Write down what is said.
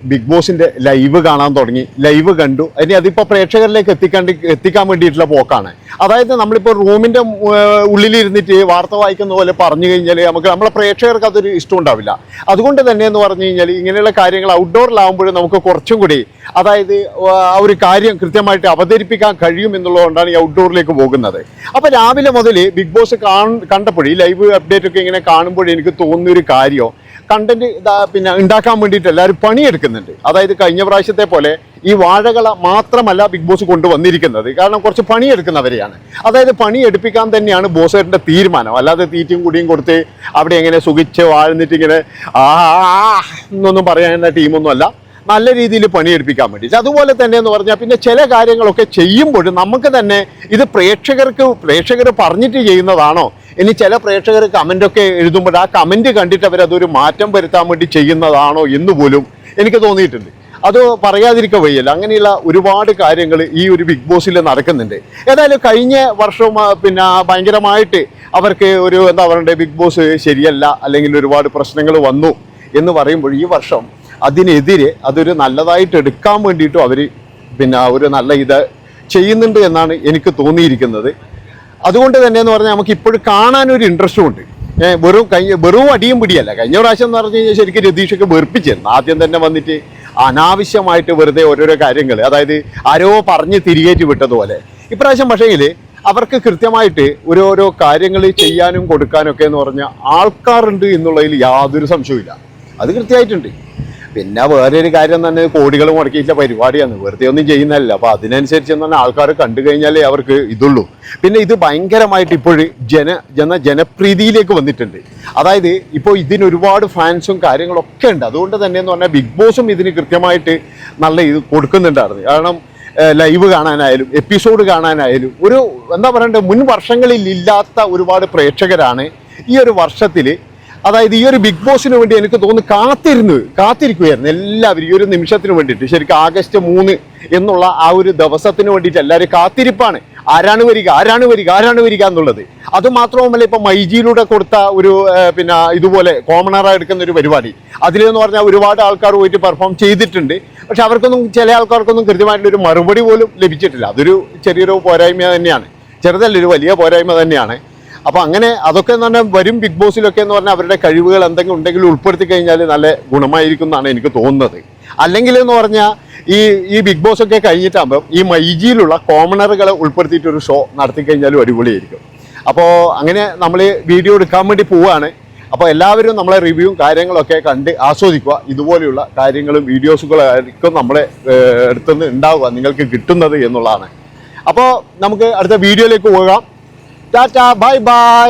Big ബോസിന്റെ live കാണാൻ തുടങ്ങി, ലൈവ് കണ്ടു. ഇനി അതിപ്പോൾ പ്രേക്ഷകരിലേക്ക് എത്തിക്കാൻ വേണ്ടിയിട്ടുള്ള പോക്കാണ്. അതായത് നമ്മളിപ്പോൾ റൂമിന്റെ ഉള്ളിലിരുന്നിട്ട് വാർത്ത വായിക്കുന്ന പോലെ പറഞ്ഞു കഴിഞ്ഞാൽ നമ്മളെ പ്രേക്ഷകർക്ക് അതൊരു ഇഷ്ടം ഉണ്ടാവില്ല. അതുകൊണ്ട് തന്നെ എന്ന് പറഞ്ഞു കഴിഞ്ഞാൽ ഇങ്ങനെയുള്ള കാര്യങ്ങൾ ഔട്ട്ഡോറിലാവുമ്പോഴും നമുക്ക് കുറച്ചും കൂടി അതായത് ആ ഒരു കാര്യം കൃത്യമായിട്ട് അവതരിപ്പിക്കാൻ കഴിയും എന്നുള്ളതുകൊണ്ടാണ് ഈ ഔട്ട്ഡോറിലേക്ക് പോകുന്നത്. അപ്പോൾ രാവിലെ മുതൽ ബിഗ് ബോസ് കണ്ടപ്പോൾ ഈ ലൈവ് അപ്ഡേറ്റ് ഒക്കെ ഇങ്ങനെ കാണുമ്പോൾ എനിക്ക് തോന്നുന്നൊരു കാര്യം, കണ്ടന്റ് പിന്നെ ഉണ്ടാക്കാൻ വേണ്ടിയിട്ട് എല്ലാവരും പണിയെടുക്കുന്നുണ്ട്. അതായത് കഴിഞ്ഞ പ്രാവശ്യത്തെ പോലെ ഈ വാഴകള മാത്രമല്ല ബിഗ് ബോസ് കൊണ്ടുവന്നിരിക്കുന്നത്, കാരണം കുറച്ച് പണിയെടുക്കുന്നവരെയാണ്. അതായത് പണിയെടുപ്പിക്കാൻ തന്നെയാണ് ബോസേട്ടൻ്റെ തീരുമാനം. അല്ലാതെ തീറ്റയും കൂടിയും കൊടുത്ത് അവിടെ എങ്ങനെ സുഖിച്ച് വാഴ്ന്നിട്ട് ഇങ്ങനെ എന്നൊന്നും പറയാനുള്ള ടീമൊന്നുമല്ല. നല്ല രീതിയിൽ പണിയെടുപ്പിക്കാൻ വേണ്ടിയിട്ട്. അതുപോലെ തന്നെ എന്ന് പറഞ്ഞാൽ പിന്നെ ചില കാര്യങ്ങളൊക്കെ ചെയ്യുമ്പോൾ നമുക്ക് തന്നെ ഇത് പ്രേക്ഷകർ പറഞ്ഞിട്ട് ചെയ്യുന്നതാണോ, ഇനി ചില പ്രേക്ഷകർ കമൻ്റൊക്കെ എഴുതുമ്പോൾ ആ കമൻറ്റ് കണ്ടിട്ട് അവരതൊരു മാറ്റം വരുത്താൻ വേണ്ടി ചെയ്യുന്നതാണോ എന്ന് പോലും എനിക്ക് തോന്നിയിട്ടുണ്ട്. അത് പറയാതിരിക്കുക വയ്യല്ല. അങ്ങനെയുള്ള ഒരുപാട് കാര്യങ്ങൾ ഈ ഒരു ബിഗ് ബോസിൽ നടക്കുന്നുണ്ട്. ഏതായാലും കഴിഞ്ഞ വർഷവും പിന്നെ ഭയങ്കരമായിട്ട് അവർക്ക് ഒരു എന്താ പറയണ്ടേ, ബിഗ് ബോസ് ശരിയല്ല അല്ലെങ്കിൽ ഒരുപാട് പ്രശ്നങ്ങൾ വന്നു എന്ന് പറയുമ്പോൾ ഈ വർഷം അതിനെതിരെ അതൊരു നല്ലതായിട്ട് എടുക്കാൻ വേണ്ടിയിട്ടും അവർ പിന്നെ ഒരു നല്ല ഇത് ചെയ്യുന്നുണ്ട് എന്നാണ് എനിക്ക് തോന്നിയിരിക്കുന്നത്. അതുകൊണ്ട് തന്നെ എന്ന് പറഞ്ഞാൽ നമുക്ക് ഇപ്പോഴും കാണാനൊരു ഇൻട്രസ്റ്റും ഉണ്ട്. വെറും അടിയും പിടിയല്ല. കഴിഞ്ഞ പ്രാവശ്യം എന്ന് പറഞ്ഞു കഴിഞ്ഞാൽ ശരിക്കും രതീഷൊക്കെ വെറുപ്പിച്ചിരുന്നു. ആദ്യം തന്നെ വന്നിട്ട് അനാവശ്യമായിട്ട് വെറുതെ ഓരോരോ കാര്യങ്ങൾ, അതായത് ആരോ പറഞ്ഞ് തിരികേറ്റി വിട്ടതുപോലെ. ഇപ്രാവശ്യം പക്ഷേങ്കിൽ അവർക്ക് കൃത്യമായിട്ട് ഓരോരോ കാര്യങ്ങൾ ചെയ്യാനും കൊടുക്കാനും ഒക്കെ എന്ന് പറഞ്ഞാൽ ആൾക്കാരുണ്ട് എന്നുള്ളതിൽ യാതൊരു സംശയവുമില്ല. അത് കൃത്യമായിട്ടുണ്ട്. പിന്നെ വേറൊരു കാര്യം തന്നെ, കോടികൾ മുടക്കിയിട്ടുള്ള പരിപാടിയാണ്, വെറുതെ ഒന്നും ചെയ്യുന്നതല്ല. അപ്പോൾ അതിനനുസരിച്ച് തന്നെ ആൾക്കാർ കണ്ടു കഴിഞ്ഞാലേ അവർക്ക് ഇതുള്ളൂ. പിന്നെ ഇത് ഭയങ്കരമായിട്ട് ഇപ്പോൾ ജനപ്രീതിയിലേക്ക് വന്നിട്ടുണ്ട്. അതായത് ഇപ്പോൾ ഇതിന് ഒരുപാട് ഫാൻസും കാര്യങ്ങളൊക്കെ ഉണ്ട്. അതുകൊണ്ട് തന്നെ എന്ന് പറഞ്ഞാൽ ബിഗ് ബോസും ഇതിന് കൃത്യമായിട്ട് നല്ല ഇത് കൊടുക്കുന്നുണ്ടായിരുന്നു. കാരണം ലൈവ് കാണാനായാലും എപ്പിസോഡ് കാണാനായാലും ഒരു എന്താ പറയണ്ടേ, മുൻ വർഷങ്ങളിൽ ഇല്ലാത്ത ഒരുപാട് പ്രേക്ഷകരാണ് ഈ ഒരു വർഷത്തിൽ. അതായത് ഈ ഒരു ബിഗ് ബോസിന് വേണ്ടി എനിക്ക് തോന്നുന്നു കാത്തിരിക്കുകയായിരുന്നു എല്ലാവരും ഈ ഒരു നിമിഷത്തിന് വേണ്ടിയിട്ട്. ശരിക്കും ആഗസ്റ്റ് 3 എന്നുള്ള ആ ഒരു ദിവസത്തിന് വേണ്ടിയിട്ട് എല്ലാവരും കാത്തിരിപ്പാണ്. ആരാണ് വരിക എന്നുള്ളത്. അതുമാത്രവുമല്ല, ഇപ്പം മൈജിയിലൂടെ കൊടുത്ത ഒരു പിന്നെ ഇതുപോലെ കോമണറായി എടുക്കുന്ന ഒരു പരിപാടി, അതിലെന്ന് പറഞ്ഞാൽ ഒരുപാട് ആൾക്കാർ പോയിട്ട് പെർഫോം ചെയ്തിട്ടുണ്ട്. പക്ഷെ അവർക്കൊന്നും, ചില ആൾക്കാർക്കൊന്നും കൃത്യമായിട്ടൊരു മറുപടി പോലും ലഭിച്ചിട്ടില്ല. അതൊരു ചെറിയൊരു പോരായ്മ തന്നെയാണ്, ചെറുതല്ലൊരു വലിയ പോരായ്മ തന്നെയാണ്. അപ്പോൾ അങ്ങനെ അതൊക്കെ എന്ന് പറഞ്ഞാൽ വരും ബിഗ് ബോസിലൊക്കെ എന്ന് പറഞ്ഞാൽ അവരുടെ കഴിവുകൾ എന്തെങ്കിലും ഉണ്ടെങ്കിൽ ഉൾപ്പെടുത്തി കഴിഞ്ഞാൽ നല്ല ഗുണമായിരിക്കും എന്നാണ് എനിക്ക് തോന്നുന്നത്. അല്ലെങ്കിൽ എന്ന് പറഞ്ഞാൽ ഈ ബിഗ് ബോസ് ഒക്കെ കഴിഞ്ഞിട്ടാകുമ്പോൾ ഈ മൈജിയിലുള്ള കോമണറുകളെ ഉൾപ്പെടുത്തിയിട്ടൊരു ഷോ നടത്തി കഴിഞ്ഞാലും അടിപൊളിയായിരിക്കും. അപ്പോൾ അങ്ങനെ നമ്മൾ വീഡിയോ എടുക്കാൻ വേണ്ടി പോവുകയാണ്. അപ്പോൾ എല്ലാവരും നമ്മളെ റിവ്യൂവും കാര്യങ്ങളൊക്കെ കണ്ട് ആസ്വദിക്കുക. ഇതുപോലെയുള്ള കാര്യങ്ങളും വീഡിയോസുകളായിരിക്കും നമ്മളെ അടുത്തുനിന്ന് ഉണ്ടാവുക, നിങ്ങൾക്ക് കിട്ടുന്നത് എന്നുള്ളതാണ്. അപ്പോൾ നമുക്ക് അടുത്ത വീഡിയോയിലേക്ക് പോകാം. Tata, bye bye.